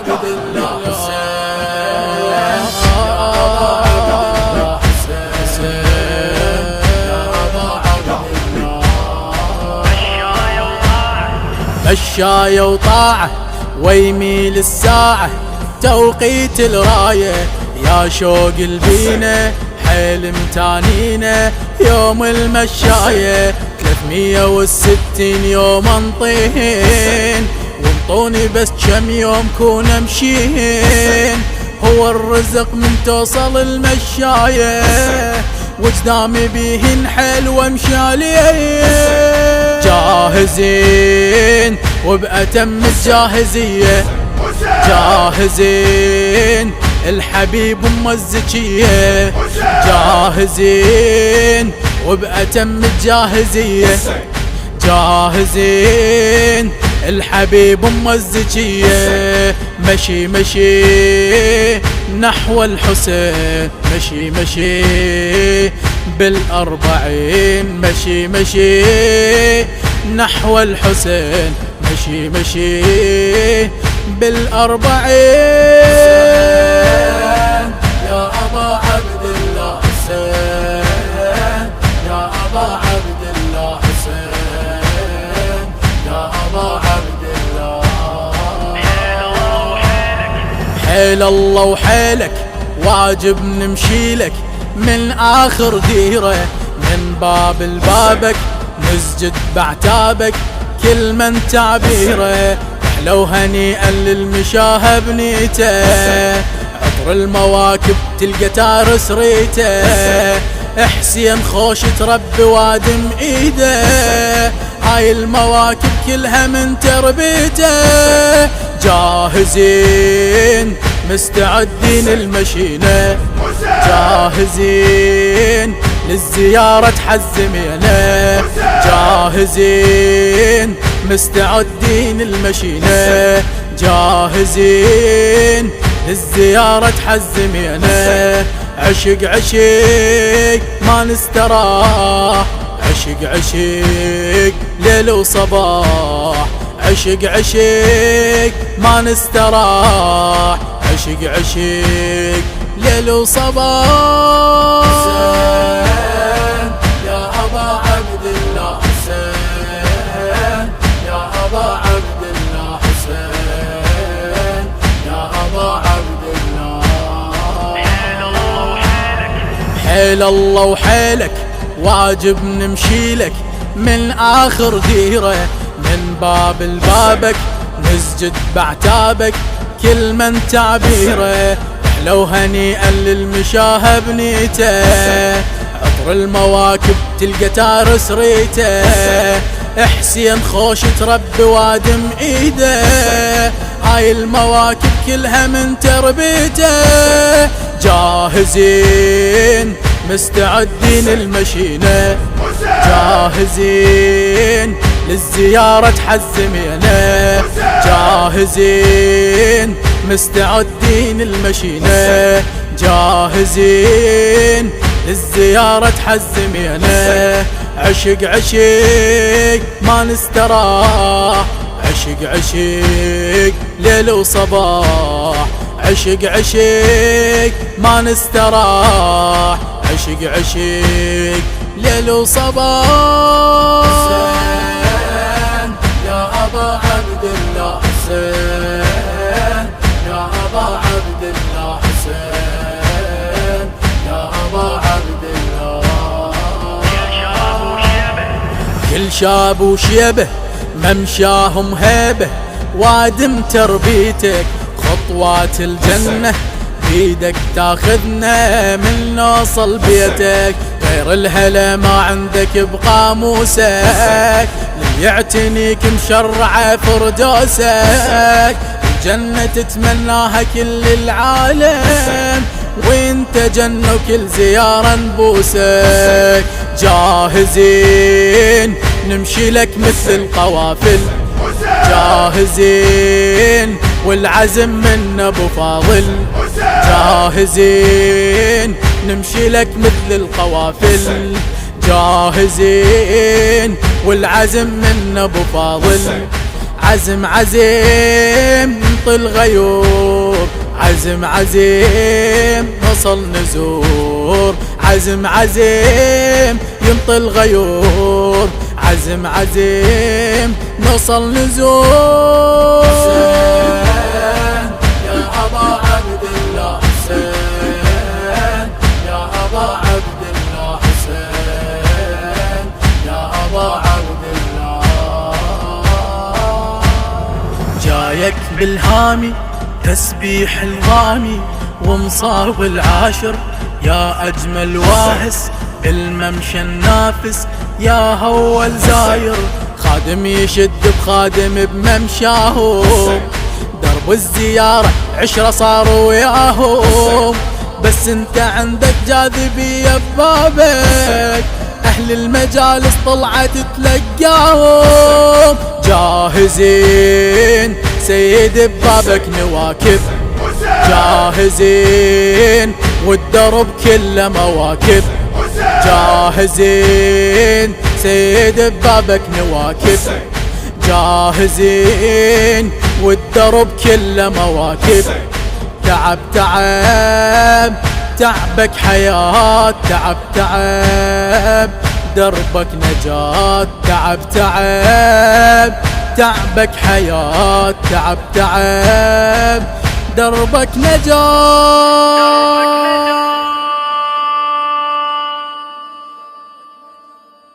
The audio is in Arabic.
عبد الله حسين، يا أبا عبد الله حسين، يا أبا عبد الله. مشاية وطاعة ويميل الساعة توقيت الراية، يا شوق البينا حيل متانينا يوم المشاية 360 يوم انطين، وانطوني بس كم يوم كون امشين، هو الرزق من توصل المشاية وجدامي بيهن حيل ومشاليه، جاهزين وبأتم الجاهزية، جاهزين الحبيب ام الزكية، جاهزين وبأتم الجاهزية، جاهزين الحبيب ام الزكية، مشي مشي نحو الحسين، مشي مشي بالأربعين، مشي مشي نحو الحسين، مشي مشي بالأربعين، يا أبا عبد الله حسين، يا أبا عبد الله حسين، يا أبا عبد الله. حيل الله وحيلك واجب نمشيلك من آخر ديرة، من باب البابك نسجد بعتابك كل من تعبيره، لو هنيئا للمشاه بنيته، عطر المواكب تلقى تارس ريته، حسين خوش تربي وادم ايده، هاي المواكب كلها من تربيته، جاهزين مستعدين المشينا، جاهزين للزيارة تحزمينا، جاهزين مستعدين المشينا، جاهزين للزيارة تحزمينا، عشق عشق ما نستراح، عشق عشق ليل وصباح، عشق عشق ما نستراح، عشق عشق ليل وصباح. حسين يا أبا عبد الله حسين، يا أبا عبد الله حسين، يا أبا عبد الله. حيل الله وحيلك واجب نمشيلك من آخر ديرة، من باب البابك نسجد بعتابك كل من تعبيره، لو هنيئا للمشاه بنيته، عطر المواكب تلقى تارس ريته، حسين خوش تربي وادم ايده، هاي المواكب كلها من تربيته، جاهزين مستعدين المشينا، جاهزين للزيارة تحزمينا، جاهزين مستعدين المشينا، جاهزين للزيارة تحزمينا، عشق عشق ما نستراح، عشق عشق ليل وصباح، عشق عشق ما نستراح، عشق عشق ليل وصباح. حسين يا أبا عبد الله حسين، يا أبا عبد الله حسين، يا أبا عبد الله. كل شاب وشيبه ممشاهم هيبه، وادم تربيتك خطوات الجنة بيدك تاخذنا من نوصل بيتك، غير الهلا ما عندك بقاموسك، يعتنيك مشرعة فردوسك، الجنة تتمناها كل العالم، وانت جنة وكل زيارة نبوسك، جاهزين نمشي لك مثل القوافل، جاهزين والعزم من ابو فاضل، جاهزين نمشي لك مثل القوافل، جاهزين والعزم من ابو فاضل، عزم عزيم نطي الغيور، عزم عزيم نصل نزور، عزم عزيم ينطي الغيور، عزم عزيم نصل نزور. حسين يا أبا عبد الله، حسين يا أبا عبد الله، حسين يا أبا عبد الله. جايك بالهامي تسبيح الغامي ومصاب العاشر، يا أجمل واهس بالممشى النافس، يا هو الزاير خادم يشد بخادم بممشاهم، درب الزيارة عشرة صاروا وياهم، بس انت عندك جاذبية ببابك، أهل المجالس طلعت تلقاهم، جاهزين سيد ببابك نواكب، جاهزين والدرب كله مواكب، جاهزين سيد ببابك نواكب، جاهزين والدرب كله مواكب. تعب تعب تعبك حياة، تعب تعب دربك نجاة، تعب تعب تعبك حياة، تعب تعب دربك نجاة.